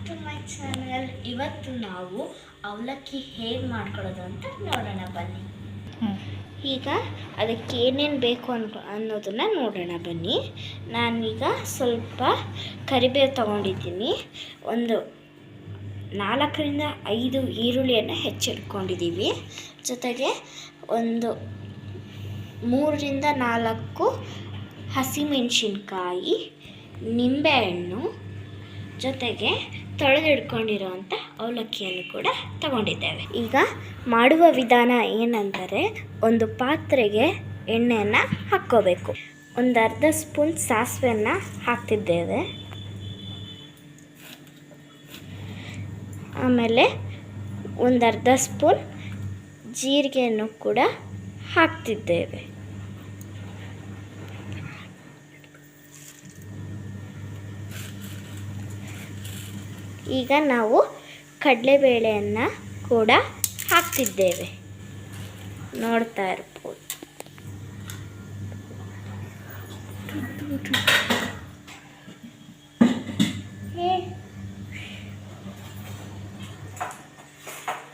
To my channel. ಇವತ್ತು ನಾವು ಅವಲಕ್ಕಿ ಹೇಗೆ ಮಾಡ್ಕೊಳ್ಳೋದು ಅಂತ ನೋಡೋಣ ಬನ್ನಿ. ಈಗ ಅದಕ್ಕೆ ಏನೇನು ಬೇಕು ಅನ್ನೋದನ್ನು ನೋಡೋಣ ಬನ್ನಿ. ನಾನೀಗ ಸ್ವಲ್ಪ ಕರಿಬೇವು ತೊಗೊಂಡಿದ್ದೀನಿ. ಒಂದು 4ರಿಂದ 5 ಈರುಳ್ಳಿಯನ್ನು ಹೆಚ್ಚಿಟ್ಕೊಂಡಿದ್ದೀವಿ. ಜೊತೆಗೆ ಒಂದು 3ರಿಂದ 4 ಹಸಿಮೆಣಸಿನ್ಕಾಯಿ, ನಿಂಬೆಹಣ್ಣು, ಜೊತೆಗೆ ತೊಳೆದಿಟ್ಕೊಂಡಿರೋವಂಥ ಅವಲಕ್ಕಿಯನ್ನು ಕೂಡ ತಗೊಂಡಿದ್ದೇವೆ. ಈಗ ಮಾಡುವ ವಿಧಾನ ಏನೆಂದರೆ, ಒಂದು ಪಾತ್ರೆಗೆ ಎಣ್ಣೆಯನ್ನು ಹಾಕ್ಕೋಬೇಕು. ಒಂದು ಅರ್ಧ ಸ್ಪೂನ್ ಸಾಸಿವೆಯನ್ನು ಹಾಕ್ತಿದ್ದೇವೆ. ಆಮೇಲೆ ಒಂದು ಅರ್ಧ ಸ್ಪೂನ್ ಜೀರಿಗೆಯನ್ನು ಕೂಡ ಹಾಕ್ತಿದ್ದೇವೆ. ಈಗ ನಾವು ಕಡಲೆಬೇಳೆಯನ್ನು ಕೂಡ ಹಾಕ್ತಿದ್ದೇವೆ, ನೋಡ್ತಾ ಇರ್ಬೋದು.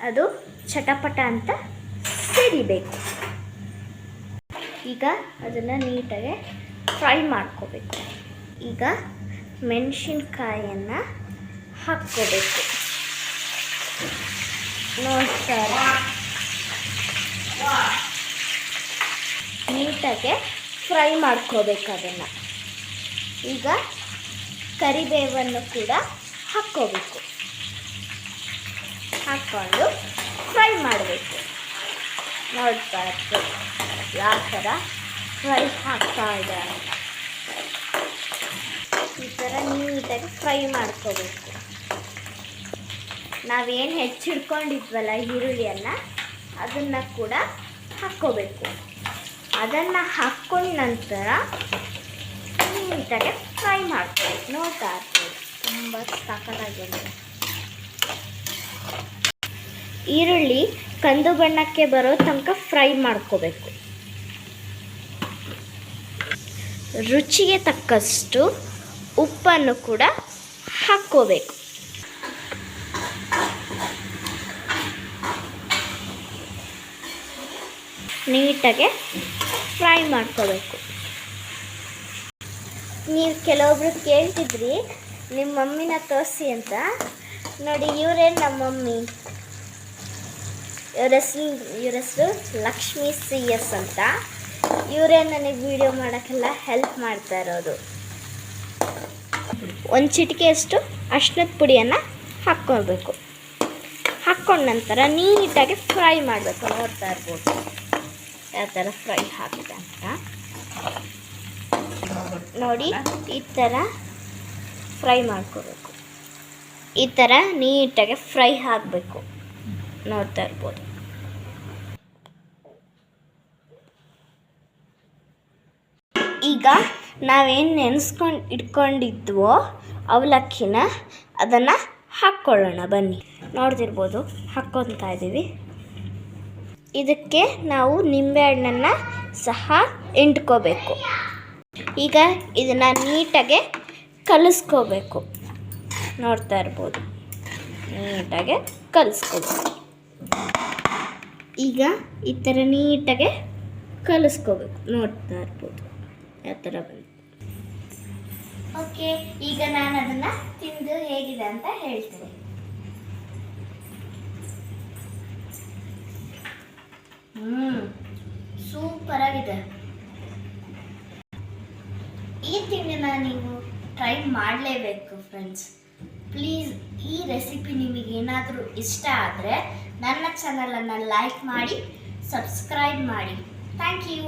ಅದು ಚಟಪಟ ಅಂತ ಸಿಡಿಬೇಕು. ಈಗ ಅದನ್ನು ನೀಟಾಗಿ ಫ್ರೈ ಮಾಡ್ಕೋಬೇಕು. ಈಗ ಮೆಣಸಿನ್ಕಾಯನ್ನು ಹಾಕ್ಕೋಬೇಕು. ನೋಡ್ತಾರೆ, ನೀಟಾಗಿ ಫ್ರೈ ಮಾಡ್ಕೋಬೇಕು ಅದನ್ನು. ಈಗ ಕರಿಬೇವನ್ನು ಕೂಡ ಹಾಕ್ಕೋಬೇಕು. ಹಾಕ್ಕೊಂಡು ಫ್ರೈ ಮಾಡಬೇಕು. ನೋಡ್ತಾ ಇರ್ತೀವಿ ಯಾವ ಥರ ಫ್ರೈ ಆಗ್ತಾ ಇದೆ ಅಂತ. ಈ ಥರ ನೀಟಾಗಿ ಫ್ರೈ ಮಾಡ್ಕೋಬೇಕು. ನಾವೇನು ಹೆಚ್ಚಿಡ್ಕೊಂಡಿದ್ವಲ್ಲ ಈರುಳ್ಳಿಯನ್ನು, ಅದನ್ನು ಕೂಡ ಹಾಕ್ಕೋಬೇಕು. ಅದನ್ನು ಹಾಕ್ಕೊಂಡ ನಂತರ ನೀಟಾಗಿ ಫ್ರೈ ಮಾಡ್ಕೋಬೇಕು. ನೋಡ್ತಾ ಇರ್ತೀವಿ ತುಂಬ ಸಕ್ಕತ್ತಾಗಿದೆ. ಈರುಳ್ಳಿ ಕಂದು ಬಣ್ಣಕ್ಕೆ ಬರೋ ತನಕ ಫ್ರೈ ಮಾಡ್ಕೋಬೇಕು. ರುಚಿಗೆ ತಕ್ಕಷ್ಟು ಉಪ್ಪನ್ನು ಕೂಡ ಹಾಕ್ಕೋಬೇಕು. ನೀಟಾಗಿ ಫ್ರೈ ಮಾಡ್ಕೋಬೇಕು. ನೀವು ಕೆಲವೊಬ್ರು ಕೇಳ್ತಿದ್ರಿ ನಿಮ್ಮ ಮಮ್ಮಿನ ತೋರಿಸಿ ಅಂತ. ನೋಡಿ, ಇವರೇ ನಮ್ಮ ಮಮ್ಮಿ. ಇವ್ರ ಹೆಸರು ಲಕ್ಷ್ಮೀ CS ಅಂತ. ಇವರೇ ನನಗೆ ವಿಡಿಯೋ ಮಾಡೋಕ್ಕೆಲ್ಲ ಹೆಲ್ಪ್ ಮಾಡ್ತಾ ಇರೋದು. ಒಂದು ಚಿಟಿಕೆಯಷ್ಟು ಅರಿಶಿಣದ ಪುಡಿಯನ್ನು ಹಾಕ್ಕೊಳ್ಬೇಕು. ಹಾಕ್ಕೊಂಡ ನಂತರ ನೀಟಾಗಿ ಫ್ರೈ ಮಾಡಬೇಕು. ನೋಡ್ತಾ ಇರ್ಬೋದು ಯಾವ ಥರ ಫ್ರೈ ಹಾಕಿದೆ ಅಂತ. ನೋಡಿ, ಈ ಥರ ಫ್ರೈ ಮಾಡ್ಕೋಬೇಕು. ಈ ಥರ ನೀಟಾಗಿ ಫ್ರೈ ಆಗಬೇಕು. ನೋಡ್ತಾ ಇರ್ಬೋದು. ಈಗ ನಾವೇನು ನೆನೆಸ್ಕೊಂಡು ಇಟ್ಕೊಂಡಿದ್ವೋ ಅವಲಕ್ಕಿನ ಅದನ್ನು ಹಾಕ್ಕೊಳ್ಳೋಣ ಬನ್ನಿ. ನೋಡ್ತಿರ್ಬೋದು ಹಾಕ್ಕೊತಾ ಇದ್ದೀವಿ. ಇದಕ್ಕೆ ನಾವು ನಿಂಬೆಹಣ್ಣನ್ನು ಸಹ ಹಿಂಡ್ಕೋಬೇಕು. ಈಗ ಇದನ್ನು ನೀಟಾಗಿ ಕಲಿಸ್ಕೋಬೇಕು. ನೋಡ್ತಾ ಇರ್ಬೋದು, ನೀಟಾಗಿ ಕಲಿಸ್ಕೋಬೇಕು. ಈಗ ಈ ಥರ ನೀಟಾಗಿ ಕಲಿಸ್ಕೋಬೇಕು. ನೋಡ್ತಾ ಇರ್ಬೋದು ಯಾವ ಥರ ಬಂದು. ಓಕೆ, ಈಗ ನಾನು ಅದನ್ನು ತಿಂದು ಹೇಗಿದೆ ಅಂತ ಹೇಳ್ತೀನಿ. ಸೂಪರಾಗಿದೆ. ಈ ತಿಂಡಿನ ನೀವು ಟ್ರೈ ಮಾಡಲೇಬೇಕು ಫ್ರೆಂಡ್ಸ್. ಪ್ಲೀಸ್, ಈ ರೆಸಿಪಿ ನಿಮಗೇನಾದರೂ ಇಷ್ಟ ಆದರೆ ನನ್ನ ಚಾನಲನ್ನು ಲೈಕ್ ಮಾಡಿ, ಸಬ್ಸ್ಕ್ರೈಬ್ ಮಾಡಿ. Thank you.